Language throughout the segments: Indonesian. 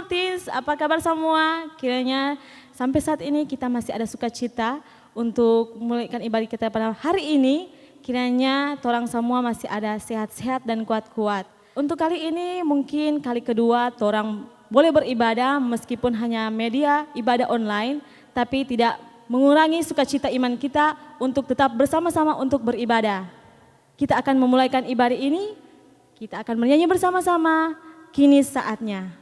Martins, apa kabar semua? Kiranya sampai saat ini kita masih ada sukacita untuk memulaikan ibadah kita pada hari ini. Kiranya torang semua masih ada sehat-sehat dan kuat-kuat. Untuk kali ini mungkin kali kedua torang boleh beribadah meskipun hanya media ibadah online, tapi tidak mengurangi sukacita iman kita untuk tetap bersama-sama untuk beribadah. Kita akan memulaikan ibadah ini, kita akan menyanyi bersama-sama, kini saatnya.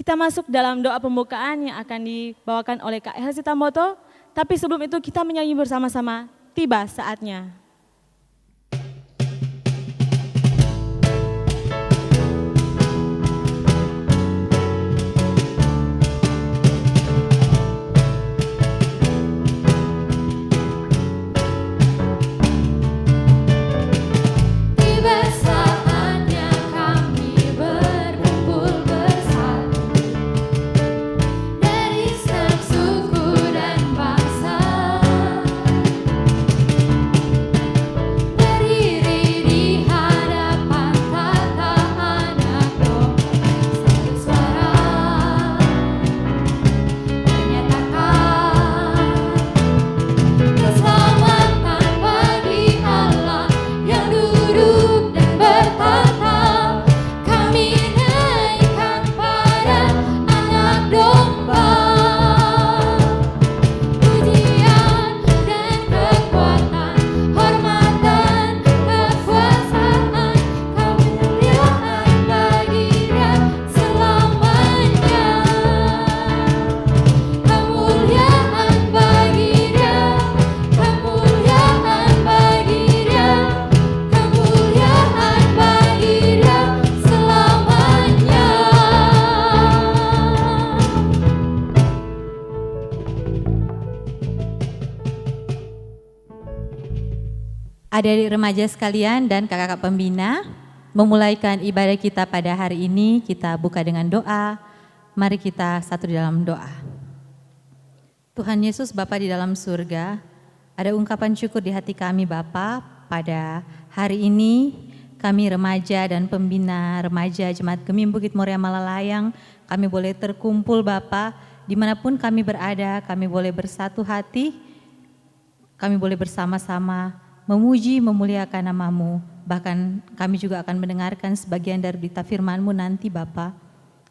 Kita masuk dalam doa pembukaan yang akan dibawakan oleh Kak Elsie Tamboto. Tapi sebelum itu kita menyanyi bersama-sama, tiba saatnya. Adik-adik remaja sekalian dan kakak-kakak pembina, memulaikan ibadah kita pada hari ini, kita buka dengan doa. Mari kita satu di dalam doa. Tuhan Yesus Bapa di dalam surga, ada ungkapan syukur di hati kami Bapa pada hari ini. Kami remaja dan pembina remaja Jemaat Gemim Bukit Muria Malalayang, kami boleh terkumpul Bapa, dimanapun kami berada, kami boleh bersatu hati, kami boleh bersama-sama memuji, memuliakan nama-Mu. Bahkan kami juga akan mendengarkan sebagian dari berita firman-Mu nanti Bapa.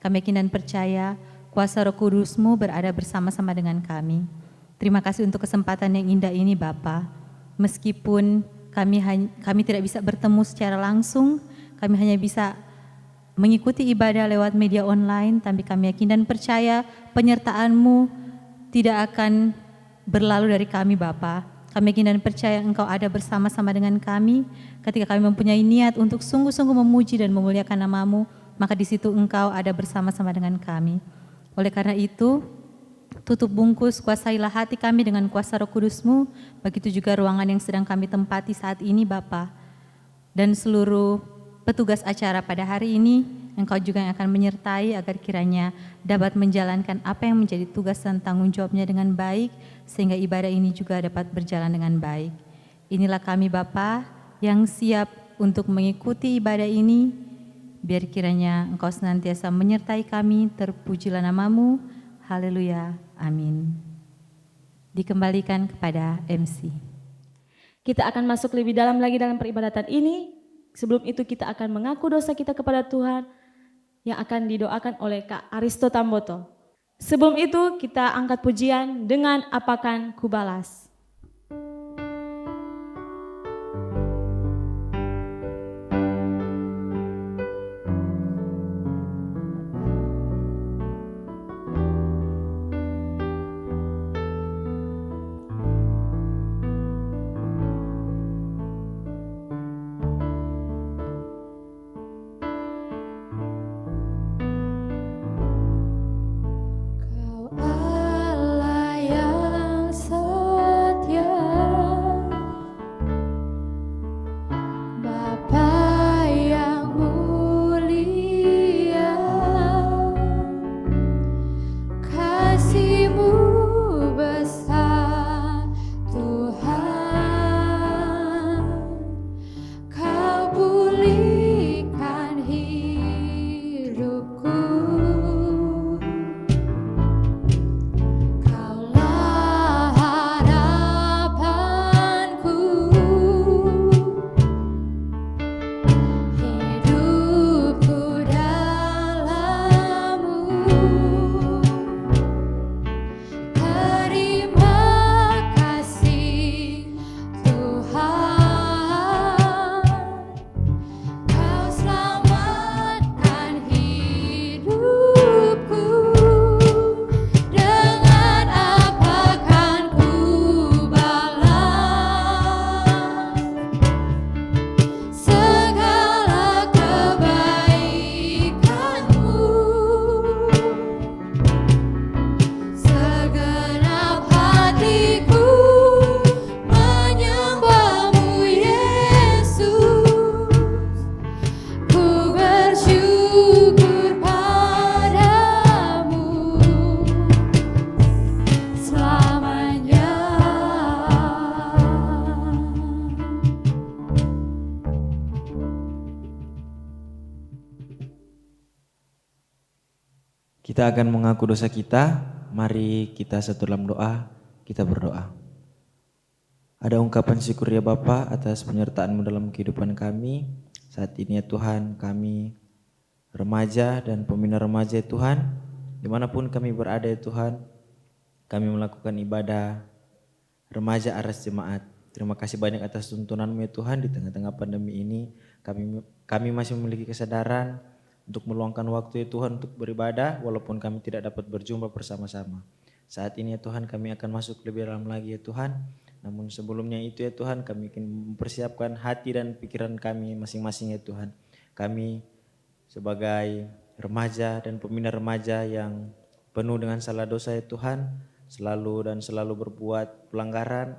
Kami yakin dan percaya kuasa Roh Kudus-Mu berada bersama-sama dengan kami. Terima kasih untuk kesempatan yang indah ini Bapa. Meskipun kami tidak bisa bertemu secara langsung, kami hanya bisa mengikuti ibadah lewat media online, tapi kami yakin dan percaya penyertaan-Mu tidak akan berlalu dari kami Bapa. Kami yakin dan percaya Engkau ada bersama-sama dengan kami ketika kami mempunyai niat untuk sungguh-sungguh memuji dan memuliakan nama-Mu, maka di situ Engkau ada bersama-sama dengan kami. Oleh karena itu, tutup bungkus, kuasailah hati kami dengan kuasa Roh Kudus-Mu, begitu juga ruangan yang sedang kami tempati saat ini Bapa. Dan seluruh petugas acara pada hari ini, Engkau juga yang akan menyertai agar kiranya dapat menjalankan apa yang menjadi tugas dan tanggung jawabnya dengan baik, sehingga ibadah ini juga dapat berjalan dengan baik. Inilah kami Bapa yang siap untuk mengikuti ibadah ini, biar kiranya Engkau senantiasa menyertai kami, terpujilah nama-Mu, haleluya, amin. Dikembalikan kepada MC. Kita akan masuk lebih dalam lagi dalam peribadatan ini. Sebelum itu kita akan mengaku dosa kita kepada Tuhan yang akan didoakan oleh Kak Aristo Tamboto. Sebelum itu kita angkat pujian dengan Apakan Kubalas. Kita akan mengaku dosa kita, mari kita satu dalam doa, kita berdoa. Ada ungkapan syukur ya Bapa atas penyertaan-Mu dalam kehidupan kami. Saat ini ya Tuhan, kami remaja dan pembina remaja ya Tuhan, dimanapun kami berada ya Tuhan, kami melakukan ibadah remaja aras jemaat. Terima kasih banyak atas tuntunan-Mu ya Tuhan, di tengah-tengah pandemi ini kami masih memiliki kesadaran untuk meluangkan waktu ya Tuhan untuk beribadah walaupun kami tidak dapat berjumpa bersama-sama. Saat ini ya Tuhan kami akan masuk lebih dalam lagi ya Tuhan. Namun sebelumnya itu ya Tuhan kami ingin mempersiapkan hati dan pikiran kami masing-masing ya Tuhan. Kami sebagai remaja dan pembina remaja yang penuh dengan salah dosa ya Tuhan, selalu berbuat pelanggaran,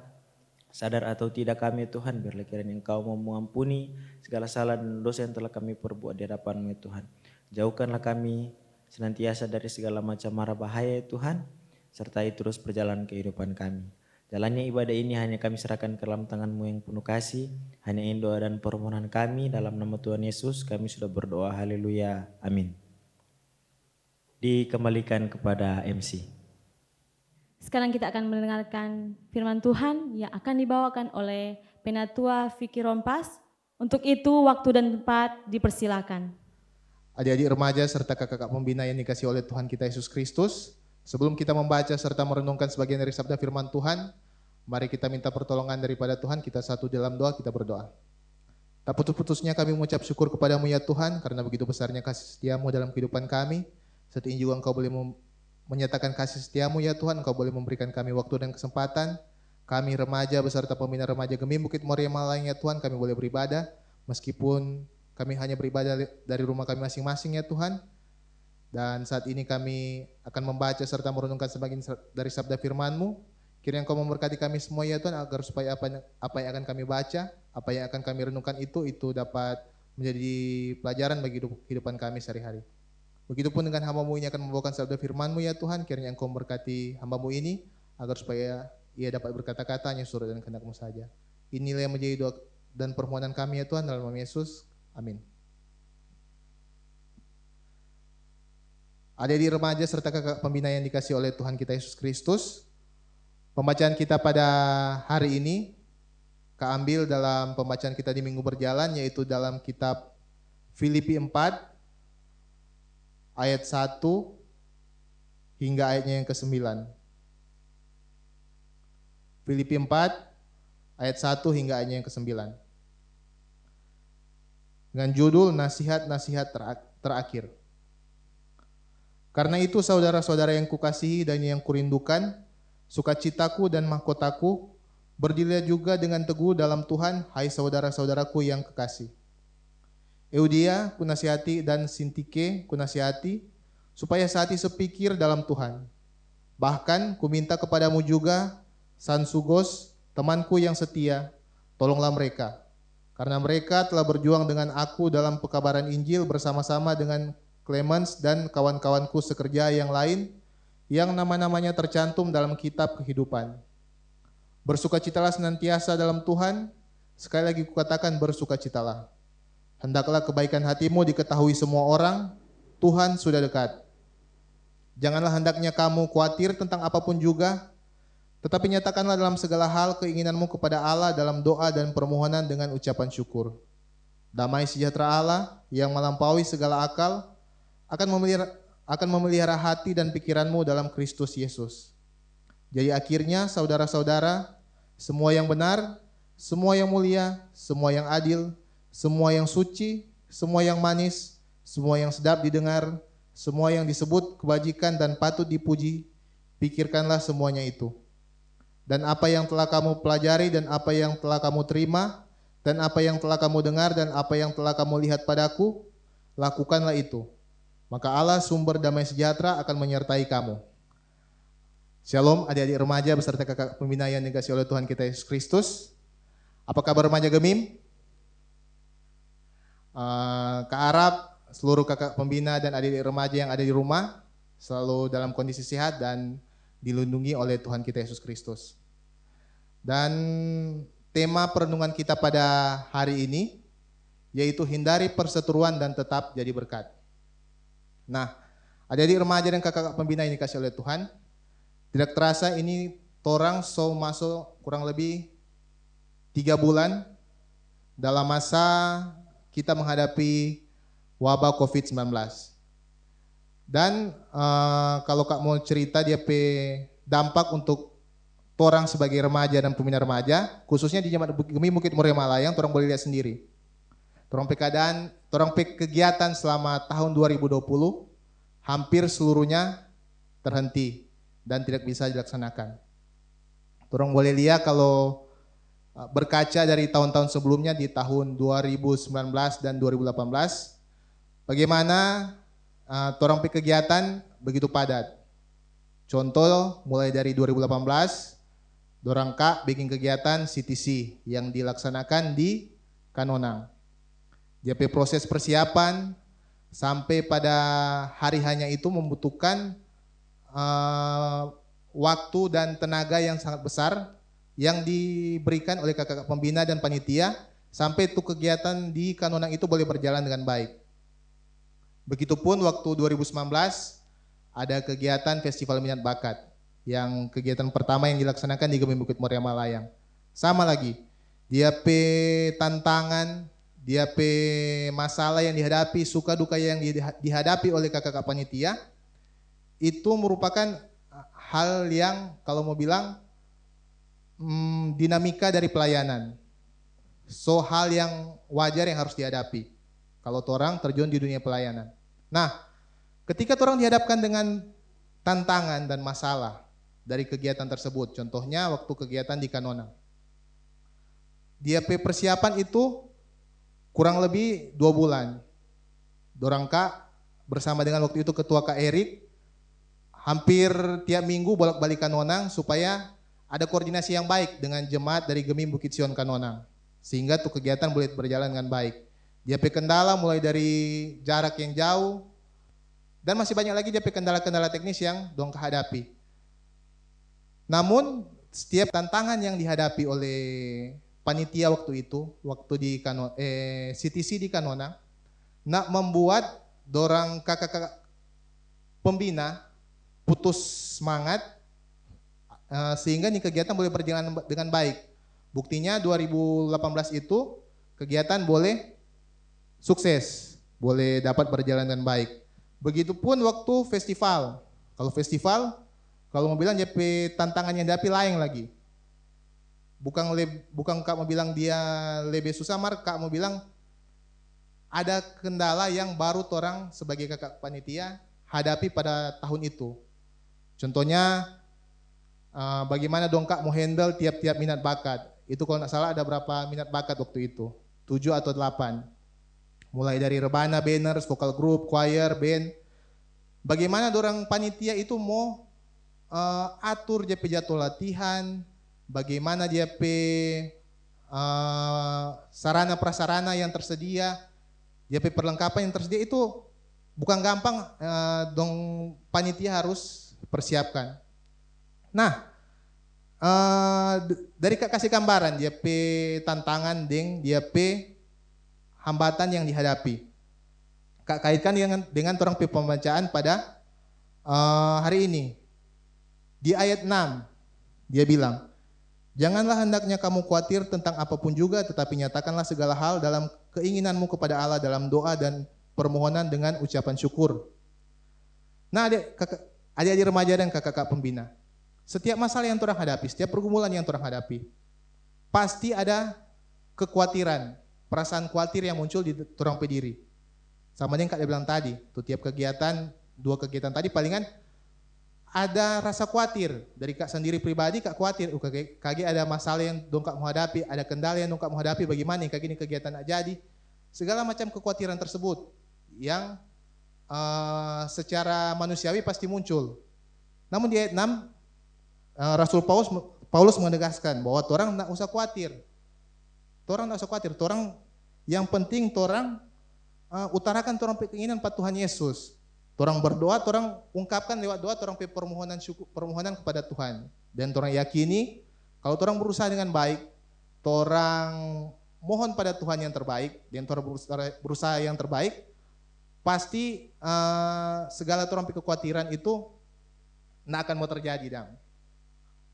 sadar atau tidak kami ya Tuhan, biarlah kiranya Engkau mau mengampuni segala salah dan dosa yang telah kami perbuat di hadapan-Mu ya Tuhan. Jauhkanlah kami senantiasa dari segala macam mara bahaya ya Tuhan, sertai terus perjalanan kehidupan kami. Jalannya ibadah ini hanya kami serahkan ke dalam tangan-Mu yang penuh kasih. Hanya ini doa dan permohonan kami dalam nama Tuhan Yesus kami sudah berdoa, haleluya, amin. Dikembalikan kepada MC. Sekarang kita akan mendengarkan firman Tuhan yang akan dibawakan oleh Penatua Vicky Rompas. Untuk itu waktu dan tempat dipersilakan. Adik-adik remaja serta kakak-kakak pembina yang dikasihi oleh Tuhan kita Yesus Kristus, sebelum kita membaca serta merenungkan sebagian dari sabda firman Tuhan, mari kita minta pertolongan daripada Tuhan. Kita satu dalam doa, kita berdoa. Tak putus-putusnya kami mengucap syukur kepadamu ya Tuhan, karena begitu besarnya kasih setiamu dalam kehidupan kami. Saat ini juga Engkau boleh menyatakan kasih setiamu ya Tuhan, Engkau boleh memberikan kami waktu dan kesempatan. Kami remaja beserta pembina remaja Gemim Bukit Moria Malayang ya Tuhan, kami boleh beribadah, meskipun kami hanya beribadah dari rumah kami masing-masing ya Tuhan. Dan saat ini kami akan membaca serta merenungkan sebagian dari sabda firman-Mu. Kiranya Engkau memberkati kami semua ya Tuhan, agar supaya apa yang akan kami baca, apa yang akan kami renungkan itu dapat menjadi pelajaran bagi kehidupan kami sehari-hari. Begitupun dengan hamba-Mu ini akan membawakan sabda firman-Mu ya Tuhan, kiranya Engkau memberkati hamba-Mu ini, agar supaya ia dapat berkata-kata hanya surut dan kehendak-Mu saja. Inilah yang menjadi doa dan permohonan kami ya Tuhan, dalam nama Yesus. Amin. Adik-adik remaja serta kakak pembina yang dikasihi oleh Tuhan kita Yesus Kristus, pembacaan kita pada hari ini keambil dalam pembacaan kita di minggu berjalan, yaitu dalam kitab Filipi 4 ayat 1 hingga ayatnya yang ke-9. Filipi 4 ayat 1 hingga ayatnya yang ke-9. Dengan judul nasihat-nasihat terakhir. Karena itu saudara-saudara yang kukasihi dan yang kurindukan, sukacitaku dan mahkotaku, berdirilah juga dengan teguh dalam Tuhan, hai saudara-saudaraku yang kekasih. Eudia kunasihati dan Sintike kunasihati, supaya sehati sepikir dalam Tuhan. Bahkan kuminta kepadamu juga, Sansugos, temanku yang setia, tolonglah mereka. Karena mereka telah berjuang dengan aku dalam pekabaran Injil bersama-sama dengan Clemens dan kawan-kawanku sekerja yang lain, yang nama-namanya tercantum dalam kitab kehidupan. Bersukacitalah senantiasa dalam Tuhan, sekali lagi kukatakan bersukacitalah. Hendaklah kebaikan hatimu diketahui semua orang, Tuhan sudah dekat. Janganlah hendaknya kamu khawatir tentang apapun juga, tetapi nyatakanlah dalam segala hal keinginanmu kepada Allah dalam doa dan permohonan dengan ucapan syukur. Damai sejahtera Allah yang melampaui segala akal akan memelihara hati dan pikiranmu dalam Kristus Yesus. Jadi akhirnya saudara-saudara, semua yang benar, semua yang mulia, semua yang adil, semua yang suci, semua yang manis, semua yang sedap didengar, semua yang disebut kebajikan dan patut dipuji, pikirkanlah semuanya itu. Dan apa yang telah kamu pelajari dan apa yang telah kamu terima dan apa yang telah kamu dengar dan apa yang telah kamu lihat padaku, lakukanlah itu. Maka Allah sumber damai sejahtera akan menyertai kamu. Shalom adik-adik remaja beserta kakak pembina yang dikasihi oleh Tuhan kita Yesus Kristus. Apa kabar remaja Gemim? Kak Arab, seluruh kakak pembina dan adik-adik remaja yang ada di rumah selalu dalam kondisi sehat dan dilindungi oleh Tuhan kita Yesus Kristus. Dan tema perenungan kita pada hari ini yaitu hindari perseteruan dan tetap jadi berkat. Nah, adik-adik remaja dan kakak pembina yang dikasihi oleh Tuhan, tidak terasa ini torang masuk kurang lebih 3 bulan dalam masa kita menghadapi wabah COVID-19. Dan kalau Kak mau cerita dia dampak untuk torang sebagai remaja dan pembina remaja, khususnya di Jemaat Gemim Bukit Moria Malayang, torang boleh lihat sendiri. Torang kegiatan selama tahun 2020 hampir seluruhnya terhenti dan tidak bisa dilaksanakan. Torang boleh lihat kalau berkaca dari tahun-tahun sebelumnya di tahun 2019 dan 2018, bagaimana torang kegiatan begitu padat. Contoh mulai dari 2018, dorang Kak bikin kegiatan CTC yang dilaksanakan di Kanonang. Dia proses persiapan sampai pada hari hanya itu membutuhkan waktu dan tenaga yang sangat besar yang diberikan oleh kakak pembina dan panitia sampai itu kegiatan di Kanonang itu boleh berjalan dengan baik. Begitupun waktu 2019 ada kegiatan Festival Minat Bakat yang kegiatan pertama yang dilaksanakan di Gemim Bukit Moria Malayang. Sama lagi, dia pe tantangan, dia pe masalah yang dihadapi, suka duka yang dihadapi oleh kakak-kakak panitia, itu merupakan hal yang kalau mau bilang dinamika dari pelayanan. So hal yang wajar yang harus dihadapi kalau orang terjun di dunia pelayanan. Nah, ketika orang dihadapkan dengan tantangan dan masalah dari kegiatan tersebut, contohnya waktu kegiatan di Kanona, dia persiapan itu kurang lebih 2 bulan. Dorang Kak bersama dengan waktu itu ketua Kak Erik, hampir tiap minggu bolak-balik Kanonang supaya ada koordinasi yang baik dengan jemaat dari Gemim Bukit Sion Kanonang, sehingga tuh kegiatan boleh berjalan dengan baik. Dia kendala mulai dari jarak yang jauh, dan masih banyak lagi dia kendala-kendala teknis yang dong hadapi. Namun setiap tantangan yang dihadapi oleh panitia waktu itu, waktu di CTC di Kanona, nak membuat dorang kakak-kakak pembina putus semangat, sehingga nih kegiatan boleh berjalan dengan baik. Buktinya 2018 itu kegiatan boleh sukses, boleh dapat berjalan dengan baik. Begitupun waktu festival. Kalau festival, kalau mau bilang JP tantangannya dihadapi lain lagi. Bukan Kak mau bilang dia lebih susah, Kak mau bilang ada kendala yang baru orang sebagai kakak panitia hadapi pada tahun itu. Contohnya bagaimana dong Kak mau handle tiap-tiap minat bakat. Itu kalau nggak salah ada berapa minat bakat waktu itu, 7 atau 8. Mulai dari rebana, banners, vokal group, choir, band. Bagaimana dorang panitia itu mau atur JP jadwal latihan, bagaimana JP sarana prasarana yang tersedia, JP perlengkapan yang tersedia itu bukan gampang dong panitia harus persiapkan. Nah, dari Kak kasih gambaran JP tantangan JP hambatan yang dihadapi. Kak kaitkan dengan orang pembacaan pada hari ini. Di ayat 6 dia bilang, janganlah hendaknya kamu khawatir tentang apapun juga, tetapi nyatakanlah segala hal dalam keinginanmu kepada Allah dalam doa dan permohonan dengan ucapan syukur. Nah, adik-adik remaja dan kakak-kakak pembina, setiap masalah yang orang hadapi, setiap pergumulan yang orang hadapi, pasti ada kekhawatiran, perasaan khawatir yang muncul di orang pediri. Sama yang Kak dia bilang tadi, tuh tiap kegiatan, 2 kegiatan tadi palingan ada rasa khawatir dari Kak sendiri pribadi. Kak khawatir, kaki ada masalah yang dong Kak menghadapi, ada kendala yang dong Kak menghadapi, bagaimana kaki ini kegiatan nak jadi, segala macam kekhawatiran tersebut yang secara manusiawi pasti muncul. Namun di ayat 6 Rasul Paulus menegaskan bahwa orang tidak usah khawatir. Orang tidak usah khawatir. Orang yang penting orang utarakan orang keinginan pada Tuhan Yesus. Orang berdoa, orang ungkapkan lewat doa orang permohonan kepada Tuhan. Dan orang yakini kalau orang berusaha dengan baik, orang mohon pada Tuhan yang terbaik, dan orang berusaha yang terbaik, pasti segala orang kekhawatiran itu tidak akan mau terjadi. Dan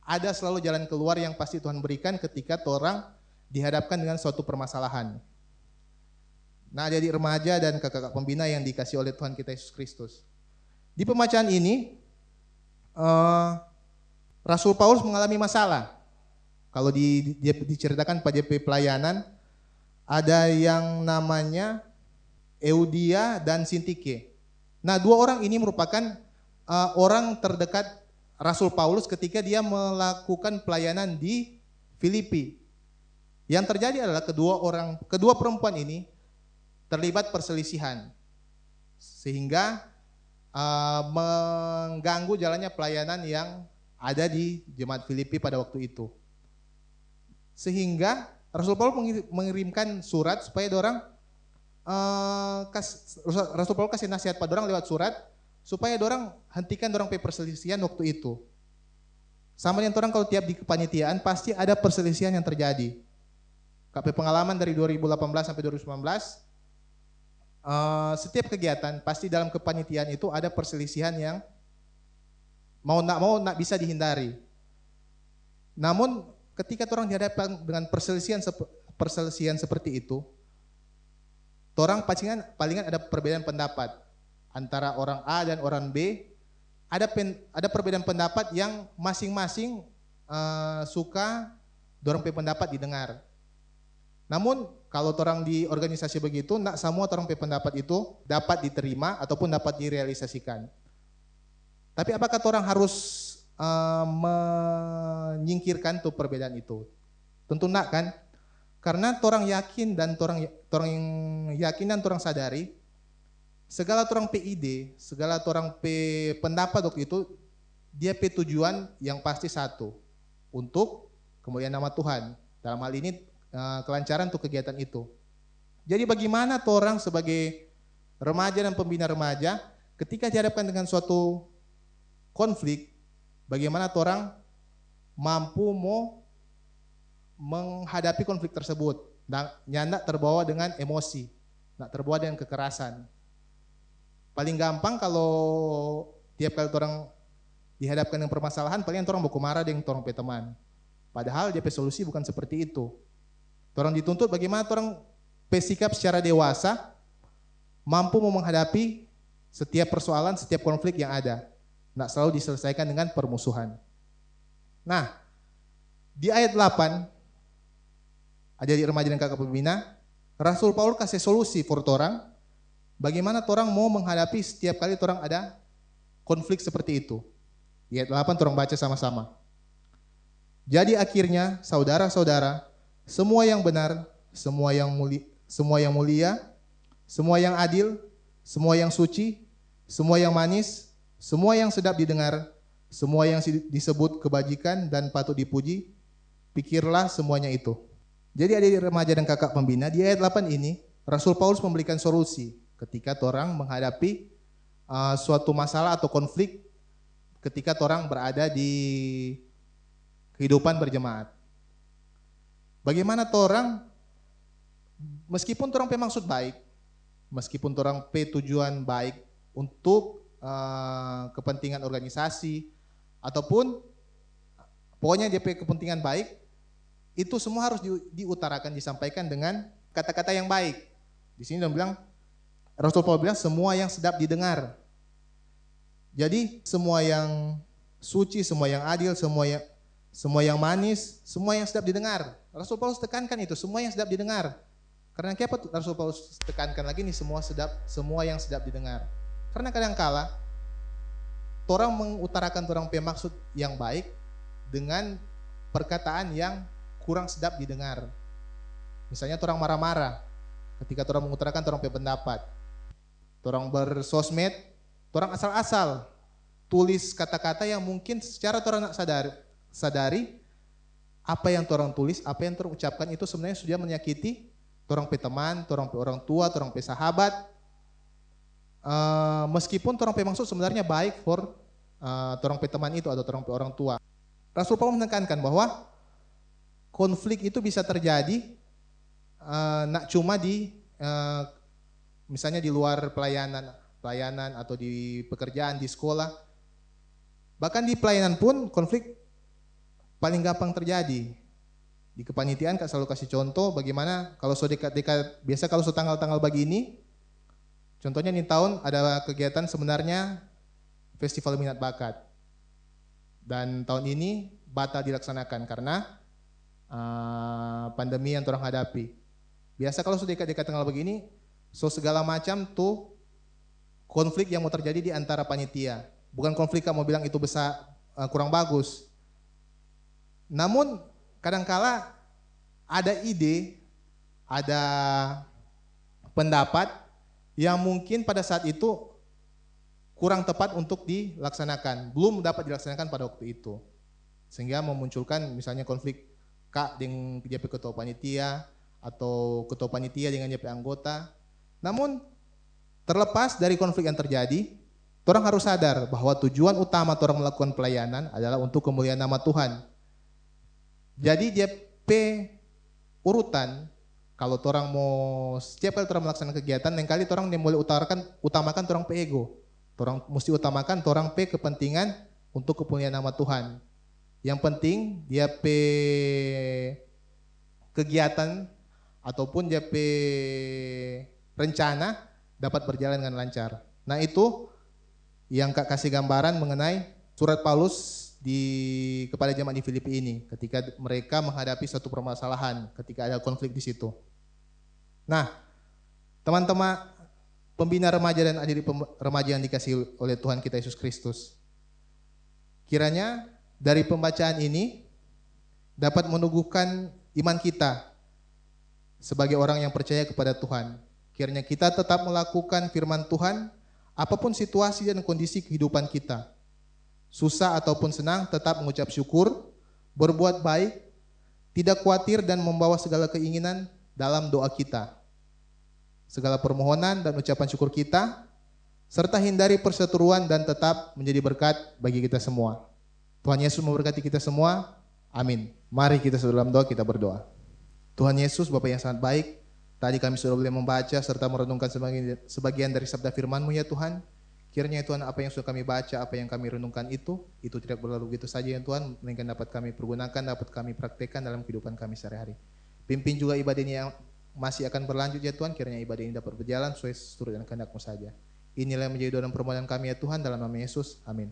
ada selalu jalan keluar yang pasti Tuhan berikan ketika orang dihadapkan dengan suatu permasalahan. Nah, jadi remaja dan kakak-kakak pembina yang dikasih oleh Tuhan kita Yesus Kristus. Di pembacaan ini, Rasul Paulus mengalami masalah. Kalau diceritakan pada JP pelayanan, ada yang namanya Eudia dan Sintike. Nah, 2 orang ini merupakan orang terdekat Rasul Paulus ketika dia melakukan pelayanan di Filipi. Yang terjadi adalah kedua perempuan ini terlibat perselisihan sehingga mengganggu jalannya pelayanan yang ada di jemaat Filipi pada waktu itu. Sehingga Rasul Paulus mengirimkan surat supaya Rasul Paulus kasih nasihat pada orang lewat surat supaya orang hentikan orang perselisihan waktu itu. Sama dengan orang kalau tiap di kepanitiaan pasti ada perselisihan yang terjadi. KP pengalaman dari 2018 sampai 2019, setiap kegiatan pasti dalam kepanitiaan itu ada perselisihan yang mau nak bisa dihindari. Namun ketika orang dihadapkan dengan perselisihan seperti itu, orang palingan ada perbedaan pendapat antara orang A dan orang B. Ada perbedaan pendapat yang masing-masing suka dorong pendapat didengar. Namun kalau orang di organisasi begitu, nak semua orang pendapat itu dapat diterima ataupun dapat direalisasikan. Tapi apakah orang harus menyingkirkan tuh perbedaan itu? Tentu nak kan? Karena orang yakin dan orang yakin dan orang sadari, segala orang ide, segala orang pendapat waktu itu, dia tujuan yang pasti satu, untuk kemuliaan nama Tuhan. Dalam hal ini kelancaran untuk kegiatan itu. Jadi bagaimana orang sebagai remaja dan pembina remaja, ketika dihadapkan dengan suatu konflik, bagaimana orang mampu mau menghadapi konflik tersebut, dan nyandak terbawa dengan emosi, nak terbawa dengan kekerasan. Paling gampang kalau tiap kali orang dihadapkan dengan permasalahan, paling orang baku marah dengan orang teman. Padahal dia solusi bukan seperti itu. Orang dituntut bagaimana orang bersikap secara dewasa, mampu menghadapi setiap persoalan, setiap konflik yang ada. Nak selalu diselesaikan dengan permusuhan. Nah, di ayat 8, adik-adik remaja dan kakak pembina, Rasul Paulus kasih solusi for orang, bagaimana orang mau menghadapi setiap kali orang ada konflik seperti itu. Di ayat 8 orang baca sama-sama. Jadi akhirnya saudara-saudara, semua yang benar, semua yang mulia, semua yang adil, semua yang suci, semua yang manis, semua yang sedap didengar, semua yang disebut kebajikan dan patut dipuji, pikirlah semuanya itu. Jadi adik remaja dan kakak pembina, di ayat 8 ini Rasul Paulus memberikan solusi ketika orang menghadapi suatu masalah atau konflik ketika orang berada di kehidupan berjemaat. Bagaimana orang, meskipun orang maksud baik, meskipun orang tujuan baik untuk kepentingan organisasi, ataupun pokoknya dia kepentingan baik, itu semua harus diutarakan, disampaikan dengan kata-kata yang baik. Di sini dia bilang, Rasul Paulus bilang semua yang sedap didengar. Jadi semua yang suci, semua yang adil, semua yang manis, semua yang sedap didengar. Rasul Paulus tekankan itu, semua yang sedap didengar. Karena kenapa Rasul Paulus tekankan lagi nih semua yang sedap didengar? Karena kadangkala orang mengutarakan orang maksud yang baik dengan perkataan yang kurang sedap didengar. Misalnya orang marah-marah ketika orang mengutarakan orang pendapat. Orang bersosmed, orang asal-asal tulis kata-kata yang mungkin secara orang sadari apa yang orang tulis, apa yang orang ucapkan itu sebenarnya sudah menyakiti orang teman, orang tua, orang sahabat. Meskipun orang maksud sebenarnya baik for orang teman itu atau orang tua. Rasul Paulus menekankan bahwa konflik itu bisa terjadi nak cuma di misalnya di luar pelayanan atau di pekerjaan, di sekolah. Bahkan di pelayanan pun konflik paling gampang terjadi. Di kepanitiaan Kak selalu kasih contoh bagaimana kalau dekat-dekat, biasa kalau tanggal-tanggal begini, contohnya di tahun ada kegiatan sebenarnya Festival Minat Bakat. Dan tahun ini batal dilaksanakan karena pandemi yang orang hadapi. Biasa kalau sudah dekat-dekat tanggal begini, segala macam tuh konflik yang mau terjadi di antara panitia. Bukan konflik kamu bilang itu besar, kurang bagus. Namun kadangkala ada ide, ada pendapat yang mungkin pada saat itu kurang tepat untuk dilaksanakan, belum dapat dilaksanakan pada waktu itu. Sehingga memunculkan misalnya konflik Kak dengan JP ketua panitia atau ketua panitia dengan JP anggota. Namun terlepas dari konflik yang terjadi, orang harus sadar bahwa tujuan utama orang melakukan pelayanan adalah untuk kemuliaan nama Tuhan. Jadi JP urutan, kalau orang mau setiap kali orang melaksanakan kegiatan, yang kali orang mulai utamakan orang ego. Orang mesti utamakan orang kepentingan untuk kemuliaan nama Tuhan. Yang penting dia kegiatan ataupun dia rencana dapat berjalan dengan lancar. Nah itu yang Kak kasih gambaran mengenai surat Paulus kepada jemaat di Filipi ini ketika mereka menghadapi suatu permasalahan, ketika ada konflik di situ. Nah, teman-teman pembina remaja dan adik remaja yang dikasihi oleh Tuhan kita Yesus Kristus, kiranya dari pembacaan ini dapat menumbuhkan iman kita sebagai orang yang percaya kepada Tuhan. Kiranya kita tetap melakukan firman Tuhan apapun situasi dan kondisi kehidupan kita. Susah ataupun senang, tetap mengucap syukur, berbuat baik, tidak khawatir dan membawa segala keinginan dalam doa kita. Segala permohonan dan ucapan syukur kita, serta hindari perseteruan dan tetap menjadi berkat bagi kita semua. Tuhan Yesus memberkati kita semua. Amin. Mari kita dalam doa kita berdoa. Tuhan Yesus, Bapa yang sangat baik, tadi kami sudah boleh membaca serta merenungkan sebagian dari sabda firman-Mu ya Tuhan. Kiranya Tuhan apa yang sudah kami baca, apa yang kami renungkan itu tidak berlalu begitu saja ya Tuhan, melainkan dapat kami pergunakan, dapat kami praktekkan dalam kehidupan kami sehari-hari. Pimpin juga ibadah ini yang masih akan berlanjut ya Tuhan, kiranya ibadah ini dapat berjalan sesuai seturut dan kehendak-Mu saja. Inilah yang menjadi doa dan permohonan kami ya Tuhan, dalam nama Yesus, amin.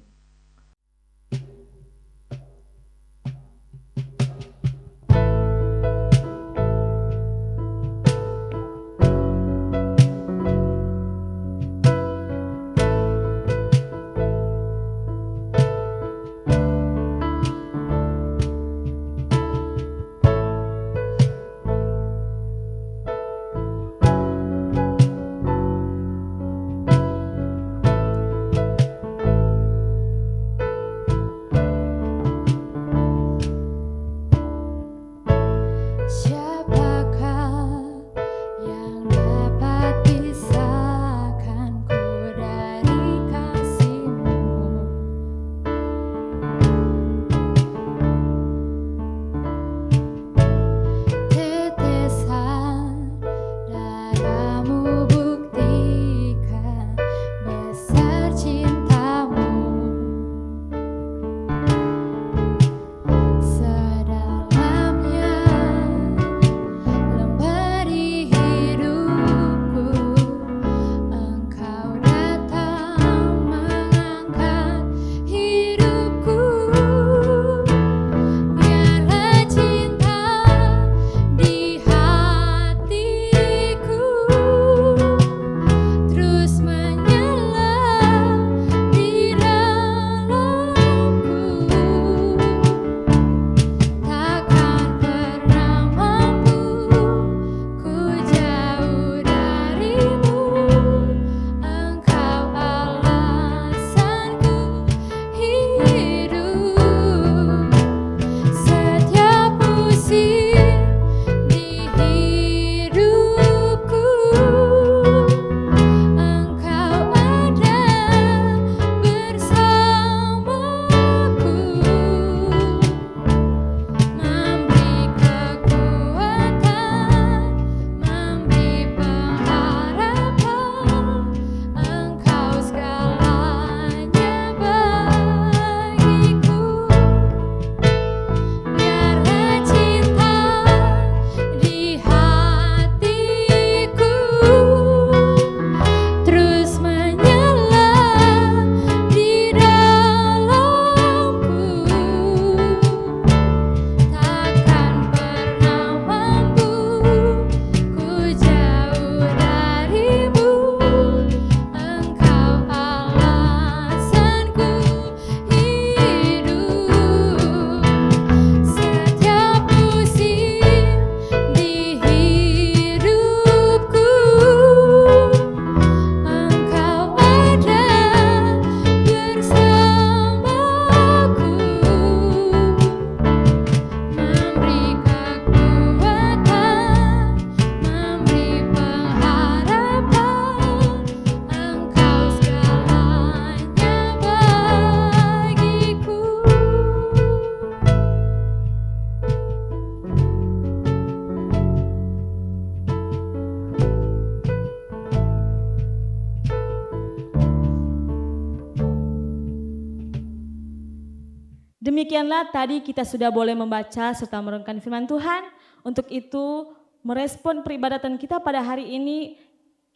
Demikianlah tadi kita sudah boleh membaca serta merenungkan firman Tuhan. Untuk itu merespon peribadatan kita pada hari ini,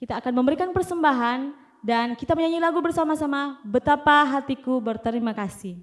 kita akan memberikan persembahan dan kita menyanyi lagu bersama-sama, Betapa Hatiku Berterima Kasih.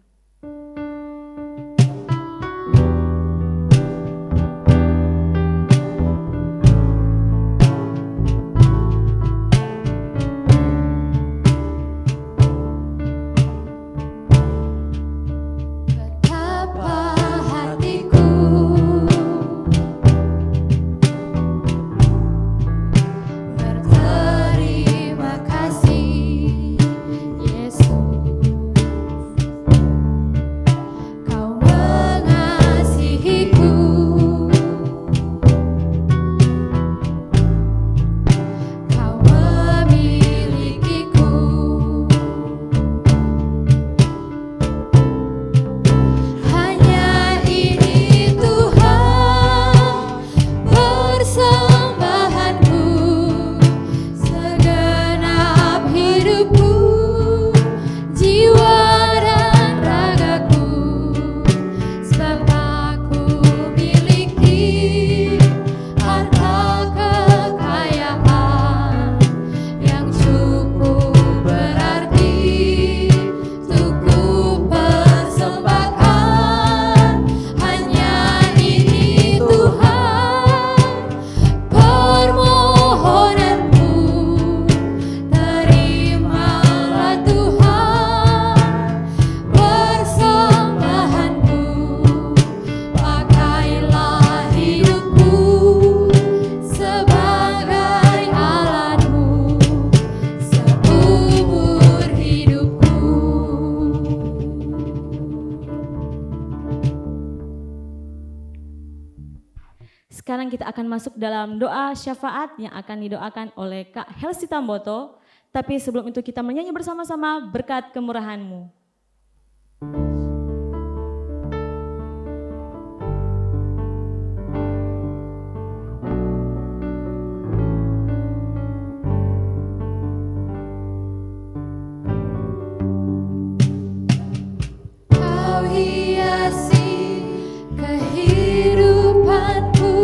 Sekarang kita akan masuk dalam doa syafaat yang akan didoakan oleh Kak Helsi Tamboto. Tapi sebelum itu kita menyanyi bersama-sama Berkat Kemurahan-Mu. Kau hiasi kehidupanku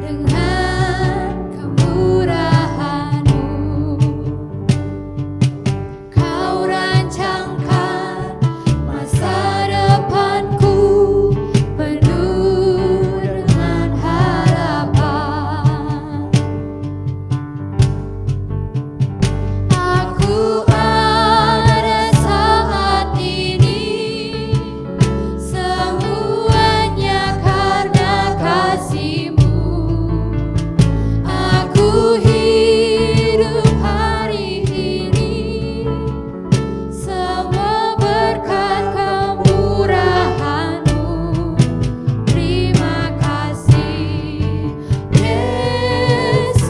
dengan kemurahan-Mu. Kau rancangkan masa depanku penuh dengan harapan. Aku ada saat ini, semuanya karena kasih-Mu. Aku hidup hari ini, semua berkat kemurahan-Mu. Terima kasih Yesus,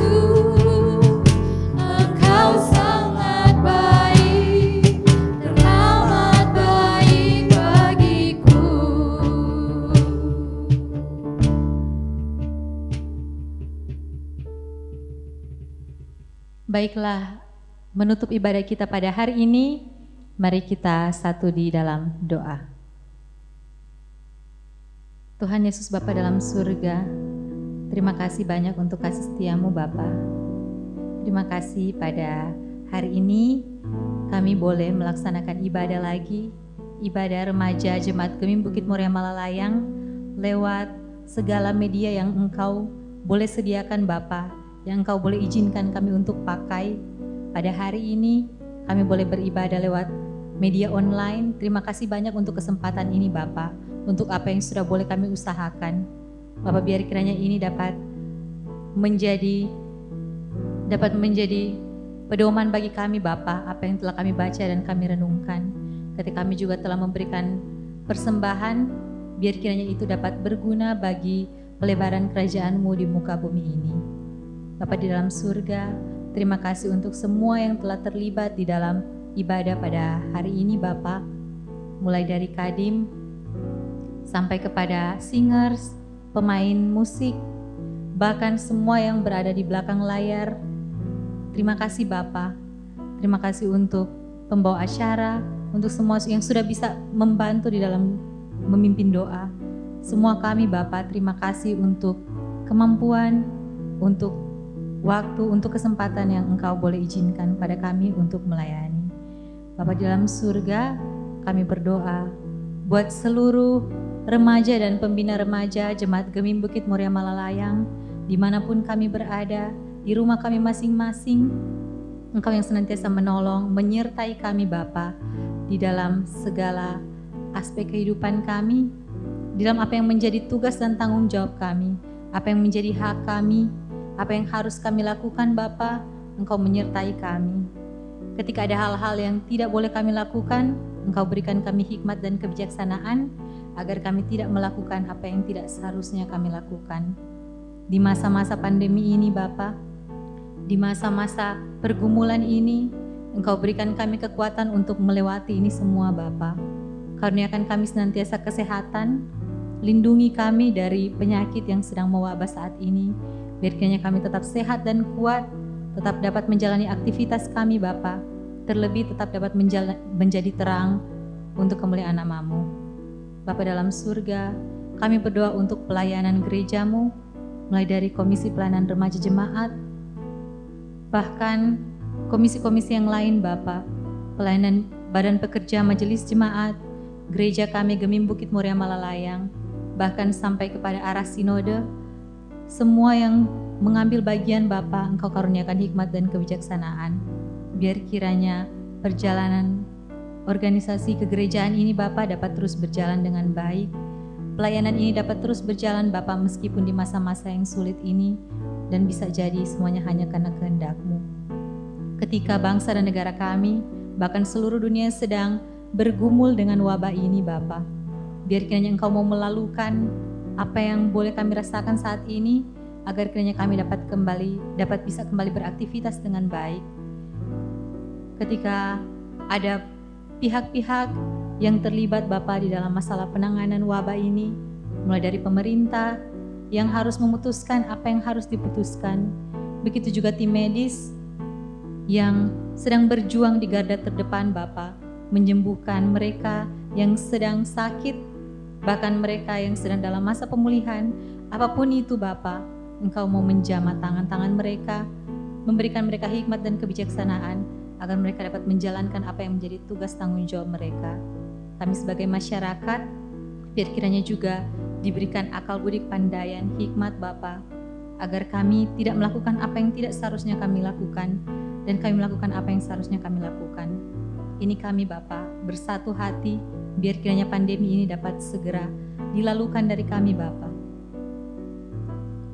Engkau sangat baik, teramat baik bagiku. Baiklah, menutup ibadah kita pada hari ini, mari kita satu di dalam doa. Tuhan Yesus Bapa dalam surga, terima kasih banyak untuk kasih setia-Mu Bapa. Terima kasih pada hari ini kami boleh melaksanakan ibadah lagi, ibadah remaja Jemaat Gemim Bukit Muria Malalayang lewat segala media yang Engkau boleh sediakan Bapa, yang Engkau boleh izinkan kami untuk pakai. Pada hari ini kami boleh beribadah lewat media online. Terima kasih banyak untuk kesempatan ini Bapa, untuk apa yang sudah boleh kami usahakan. Bapa, biar kiranya ini dapat menjadi pedoman bagi kami Bapa, apa yang telah kami baca dan kami renungkan. Ketika kami juga telah memberikan persembahan, biar kiranya itu dapat berguna bagi pelebaran kerajaan-Mu di muka bumi ini. Bapa di dalam surga, terima kasih untuk semua yang telah terlibat di dalam ibadah pada hari ini Bapa. Mulai dari Kadim sampai kepada singers, pemain musik, bahkan semua yang berada di belakang layar. Terima kasih Bapa. Terima kasih untuk pembawa acara, untuk semua yang sudah bisa membantu di dalam memimpin doa. Semua kami Bapa terima kasih untuk kemampuan, untuk waktu, untuk kesempatan yang Engkau boleh izinkan pada kami untuk melayani. Bapa di dalam surga, kami berdoa buat seluruh remaja dan pembina remaja Jemaat Gemim Bukit Muria Malalayang, dimanapun kami berada, di rumah kami masing-masing, Engkau yang senantiasa menolong, menyertai kami Bapa, di dalam segala aspek kehidupan kami, di dalam apa yang menjadi tugas dan tanggung jawab kami, apa yang menjadi hak kami, apa yang harus kami lakukan Bapa, Engkau menyertai kami. Ketika ada hal-hal yang tidak boleh kami lakukan, Engkau berikan kami hikmat dan kebijaksanaan, agar kami tidak melakukan apa yang tidak seharusnya kami lakukan. Di masa-masa pandemi ini Bapa, di masa-masa pergumulan ini, Engkau berikan kami kekuatan untuk melewati ini semua Bapa. Karuniakan kami senantiasa kesehatan, lindungi kami dari penyakit yang sedang mewabah saat ini. Biar kiranya kami tetap sehat dan kuat, tetap dapat menjalani aktivitas kami Bapa, terlebih tetap dapat menjadi terang untuk kemuliaan nama-Mu. Bapa dalam surga, kami berdoa untuk pelayanan gereja-Mu, mulai dari Komisi Pelayanan Remaja Jemaat, bahkan komisi-komisi yang lain Bapa, pelayanan Badan Pekerja Majelis Jemaat, gereja kami Gemim Bukit Muria Malalayang, bahkan sampai kepada arah sinode, semua yang mengambil bagian Bapa, Engkau karuniakan hikmat dan kebijaksanaan. Biar kiranya perjalanan organisasi kegerejaan ini Bapa dapat terus berjalan dengan baik. Pelayanan ini dapat terus berjalan Bapa meskipun di masa-masa yang sulit ini, dan bisa jadi semuanya hanya karena kehendak-Mu. Ketika bangsa dan negara kami, bahkan seluruh dunia sedang bergumul dengan wabah ini Bapa, biar kiranya Engkau mau melalukan apa yang boleh kami rasakan saat ini, agar kiranya kami dapat bisa kembali beraktivitas dengan baik. Ketika ada pihak-pihak yang terlibat Bapa di dalam masalah penanganan wabah ini, mulai dari pemerintah yang harus memutuskan apa yang harus diputuskan, begitu juga tim medis yang sedang berjuang di garda terdepan Bapa, menyembuhkan mereka yang sedang sakit, bahkan mereka yang sedang dalam masa pemulihan. Apapun itu Bapa, Engkau mau menjamah tangan-tangan mereka, memberikan mereka hikmat dan kebijaksanaan, agar mereka dapat menjalankan apa yang menjadi tugas tanggung jawab mereka. Kami sebagai masyarakat, biar kiranya juga diberikan akal budi kepandaian, hikmat Bapa, agar kami tidak melakukan apa yang tidak seharusnya kami lakukan, dan kami melakukan apa yang seharusnya kami lakukan. Ini kami Bapa bersatu hati, biar kiranya pandemi ini dapat segera dilalukan dari kami Bapa.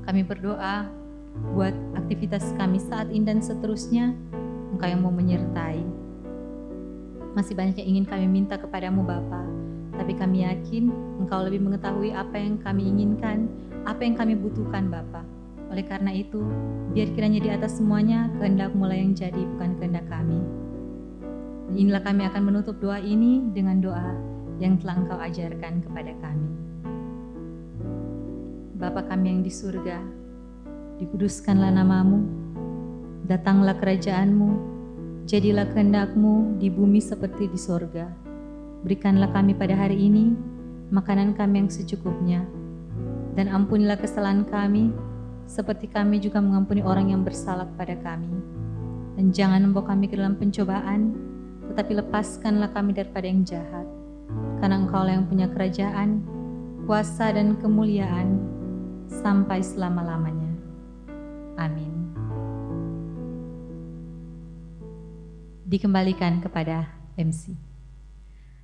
Kami berdoa buat aktivitas kami saat ini dan seterusnya, Engkau yang mau menyertai. Masih banyak yang ingin kami minta kepadamu Bapa, tapi kami yakin Engkau lebih mengetahui apa yang kami inginkan, apa yang kami butuhkan Bapa. Oleh karena itu, biar kiranya di atas semuanya kehendak-Mu lah yang jadi, bukan kehendak kami. Dan inilah kami akan menutup doa ini dengan doa yang telah Engkau ajarkan kepada kami. Bapa kami yang di surga, dikuduskanlah nama-Mu, datanglah kerajaan-Mu, jadilah kehendak-Mu di bumi seperti di sorga. Berikanlah kami pada hari ini makanan kami yang secukupnya, dan ampunilah kesalahan kami, seperti kami juga mengampuni orang yang bersalah kepada kami. Dan jangan membawa kami ke dalam pencobaan, tetapi lepaskanlah kami daripada yang jahat. Karena Engkau-lah yang punya kerajaan, kuasa dan kemuliaan, sampai selama-lamanya. Amin. Dikembalikan kepada MC.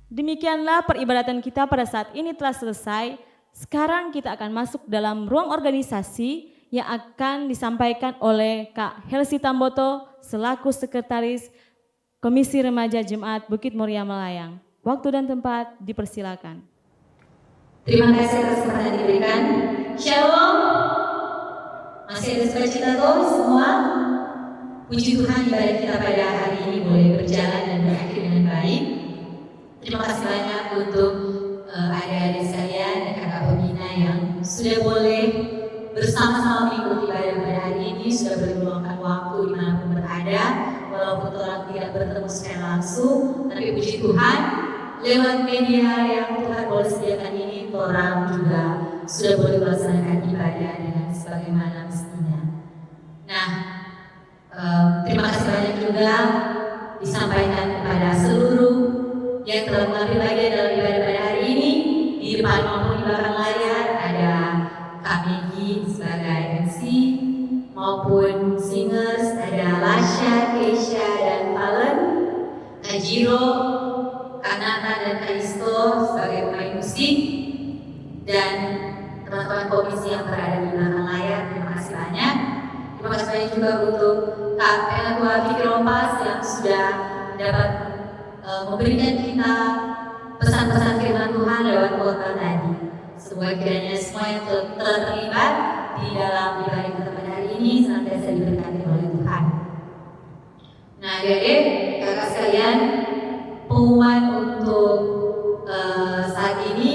Demikianlah peribadatan kita pada saat ini telah selesai. Sekarang kita akan masuk dalam ruang organisasi yang akan disampaikan oleh Kak Helsi Tamboto selaku Sekretaris Komisi Remaja Jemaat Bukit Muria Malayang. Waktu dan tempat dipersilakan. Terima kasih atas kesempatan yang diberikan. Shalom. Masih ada sukacita toh semua? Puji Tuhan, ibadah kita pada hari ini boleh berjalan dan berakhir dengan baik. Terima kasih banyak untuk adik-adik sekalian dan kakak pembina yang sudah boleh bersama-sama mengikuti ibadah pada hari ini, sudah boleh meluangkan waktu dimanapun berada, walaupun orang tidak bertemu secara langsung. Tapi puji Tuhan, lewat media yang Tuhan boleh sediakan ini, orang juga sudah boleh melaksanakan ibadah dengan sebagaimana mestinya. Nah, terima kasih banyak juga disampaikan kepada seluruh yang telah mengambil bagian dalam ibadah pada hari ini. Di depan maupun di belakang layar ada Kak Megi sebagai MC maupun singers, ada Lasha, Keisha, dan Valen, Kak Jiro, Kak Nata, dan Kak Isto sebagai pemain musik, dan teman-teman komisi yang berada di belakang layar. Terima kasih banyak. Terima kasih banyak juga untuk Kak Ketua Fikri Rompas yang sudah dapat memberikan kita pesan-pesan firman Tuhan lewat khotbah tadi. Semoga kiranya semua yang telah terlibat di dalam ibadah kita pada hari ini senantiasa diberkati oleh Tuhan. Nah, adik-adik, kakak sekalian, pengumuman untuk saat ini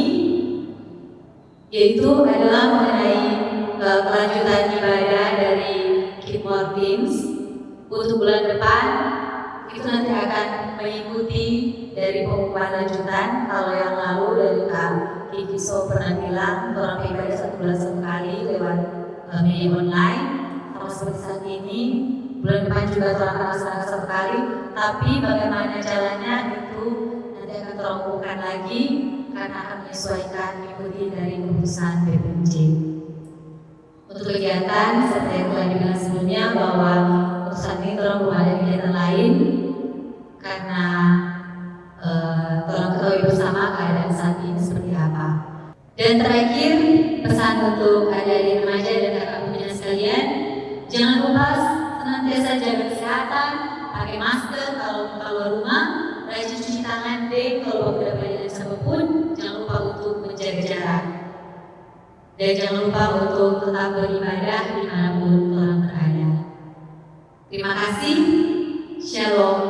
yaitu adalah mengenai kelanjutan ibadah dari Keep More Teams untuk bulan depan. Itu nanti akan mengikuti dari pengumuman lanjutan. Kalau yang lalu dari Kak Kiki So pernah bilang orang ibadah 1 bulan sekali lewat media online. Kalau seperti saat ini bulan depan juga orang akan laksanakan 1 kali. Tapi bagaimana jalannya itu nanti akan terumumkan lagi karena akan menyesuaikan mengikuti dari keputusan BPMJ. Untuk kegiatan seperti yang telah dibilang sebelumnya bahwa untuk saat ini belum ada kegiatan lain karena tolong ketahui bersama keadaan saat ini seperti apa. Dan terakhir, pesan untuk adik-adik remaja dan kakak pembina sekalian, jangan lupa senantiasa jaga kesehatan, pakai masker kalau keluar rumah, rajin cuci tangan deh kalau tidak berada siapapun, jangan lupa untuk menjaga jarak. Dan jangan lupa untuk tetap beribadah dimanapun orang berada. Terima kasih. Shalom.